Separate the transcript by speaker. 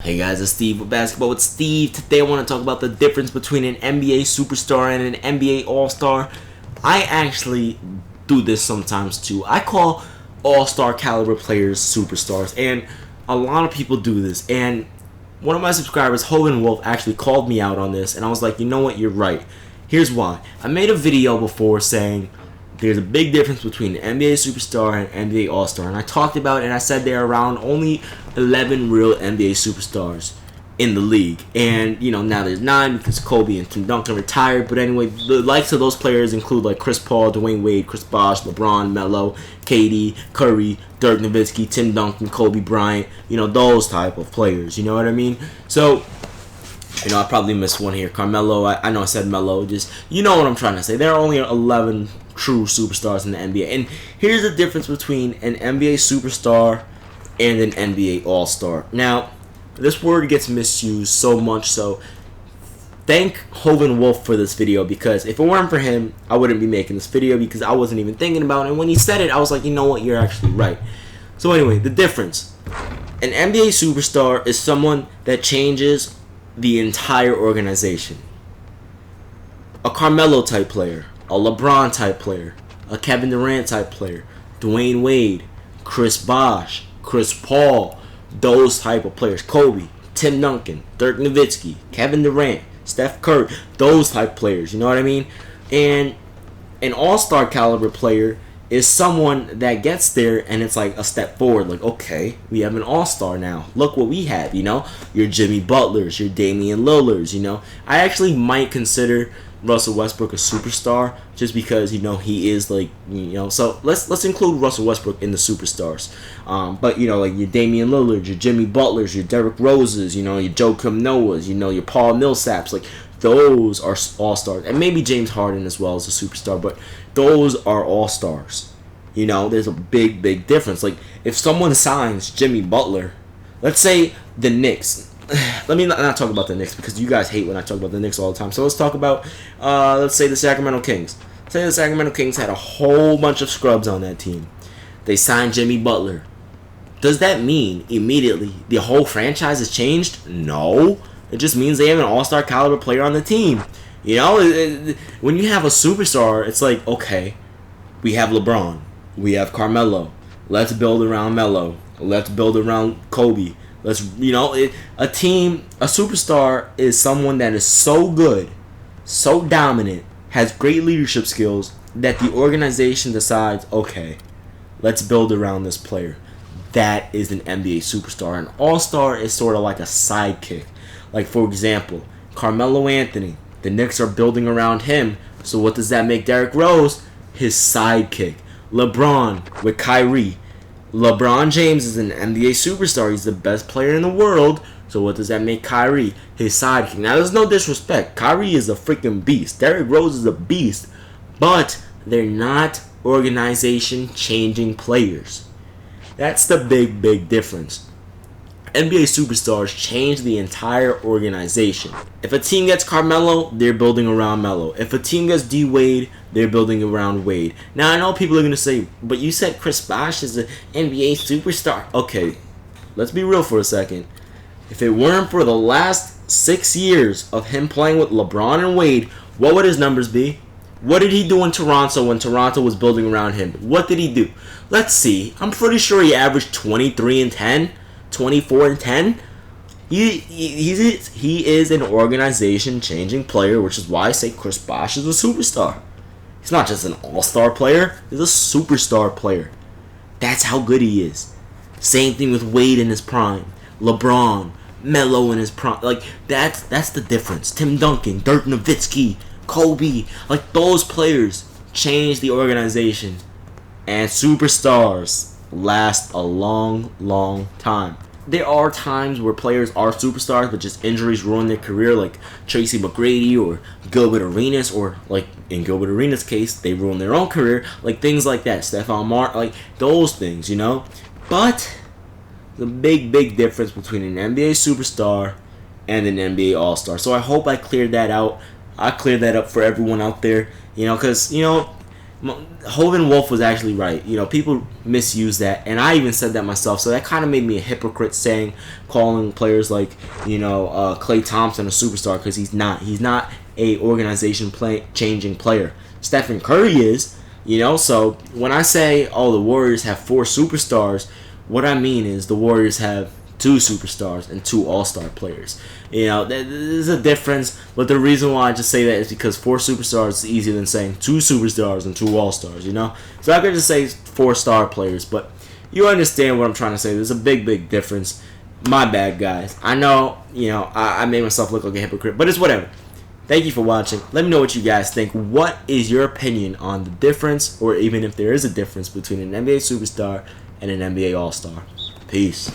Speaker 1: Hey guys, it's Steve with Basketball with Steve. Today I want to talk about the difference between an NBA superstar and an NBA All-Star. I actually do this sometimes too. I call All-Star caliber players superstars, and a lot of people do this. And one of my subscribers, Hogan Wolf, actually called me out on this, and I was like, you know what, you're right. Here's why. I made a video before saying there's a big difference between an NBA superstar and NBA All-Star. And I talked about it and I said there are around only 11 real NBA superstars in the league. And, now there's 9 because Kobe and Tim Duncan retired. But anyway, the likes of those players include like Chris Paul, Dwyane Wade, Chris Bosh, LeBron, Melo, KD, Curry, Dirk Nowitzki, Tim Duncan, Kobe Bryant. Those type of players. You know what I mean? So, I probably missed one here. Carmelo, I know I said Melo. Just, you know what I'm trying to say. There are only 11 true superstars in the NBA. And here's the difference between an NBA superstar and an NBA All-Star. Now, this word gets misused so much, so thank Hogan Wolf for this video, because if it weren't for him, I wouldn't be making this video because I wasn't even thinking about it. And when he said it, I was like, you know what, you're actually right. So anyway, the difference. An NBA superstar is someone that changes the entire organization. A Carmelo type player, a LeBron type player, a Kevin Durant type player, Dwyane Wade, Chris Bosh, Chris Paul, those type of players, Kobe, Tim Duncan, Dirk Nowitzki, Kevin Durant, Steph Curry, those type players, you know what I mean? And an all-star caliber player is someone that gets there and it's like a step forward. Like, okay, we have an all-star now. Look what we have, Your Jimmy Butlers, your Damian Lillards, I actually might consider Russell Westbrook a superstar just because, he is like, so let's include Russell Westbrook in the superstars. But, like your Damian Lillards, your Jimmy Butlers, your Derrick Roses, your Joakim Noahs, your Paul Millsaps, like those are all-stars. And maybe James Harden as well as a superstar, but those are all-stars. There's a big difference. Like, if someone signs Jimmy Butler, let's say the Knicks. Let me not talk about the Knicks because you guys hate when I talk about the Knicks all the time. So let's talk about, let's say the Sacramento Kings. Say the Sacramento Kings had a whole bunch of scrubs on that team. They signed Jimmy Butler. Does that mean immediately the whole franchise has changed? No. It just means they have an all-star caliber player on the team. When you have a superstar, it's like, okay, we have LeBron. We have Carmelo. Let's build around Melo. Let's build around Kobe. A superstar is someone that is so good, so dominant, has great leadership skills that the organization decides, okay, let's build around this player. That is an NBA superstar. An all-star is sort of like a sidekick. Like, for example, Carmelo Anthony. The Knicks are building around him. So what does that make Derrick Rose? His sidekick. LeBron with Kyrie. LeBron James is an NBA superstar. He's the best player in the world. So what does that make Kyrie? His sidekick. Now, there's no disrespect. Kyrie is a freaking beast. Derrick Rose is a beast. But they're not organization-changing players. That's the big difference. NBA superstars change the entire organization. If a team gets Carmelo, they're building around Melo. If a team gets D Wade, they're building around Wade. Now, I know people are going to say, but you said Chris Bosh is an NBA superstar. Okay, let's be real for a second. If it weren't for the last 6 years of him playing with LeBron and Wade, what would his numbers be? What did he do in Toronto when Toronto was building around him? What did he do? Let's see. I'm pretty sure he averaged 23 and 10. 24 and 10. He is an organization-changing player, which is why I say Chris Bosh is a superstar. He's not just an all-star player. He's a superstar player. That's how good he is. Same thing with Wade in his prime. LeBron, Melo in his prime. Like, that's the difference. Tim Duncan, Dirk Nowitzki, Kobe. Like, those players change the organization. And superstars last a long time. There are times where players are superstars, but just injuries ruin their career, like Tracy McGrady or Gilbert Arenas, or like in Gilbert Arenas' case, they ruin their own career, like things like that. Stephon Martin, like those things, But the big difference between an NBA superstar and an NBA All-Star. So I hope I cleared that out. I cleared that up for everyone out there, because Hovind Wolf was actually right. You know, people misuse that, and I even said that myself. So that kind of made me a hypocrite, calling players like Klay Thompson a superstar, because he's not. He's not a organization changing player. Stephen Curry is. So when I say, oh, the Warriors have 4 superstars, what I mean is the Warriors have 2 superstars and 2 all-star players. There's a difference, but the reason why I just say that is because 4 superstars is easier than saying 2 superstars and 2 all-stars, So I could just say 4-star players, but you understand what I'm trying to say. There's a big difference. My bad, guys. I know, I made myself look like a hypocrite, but it's whatever. Thank you for watching. Let me know what you guys think. What is your opinion on the difference, or even if there is a difference between an NBA superstar and an NBA All-Star? Peace.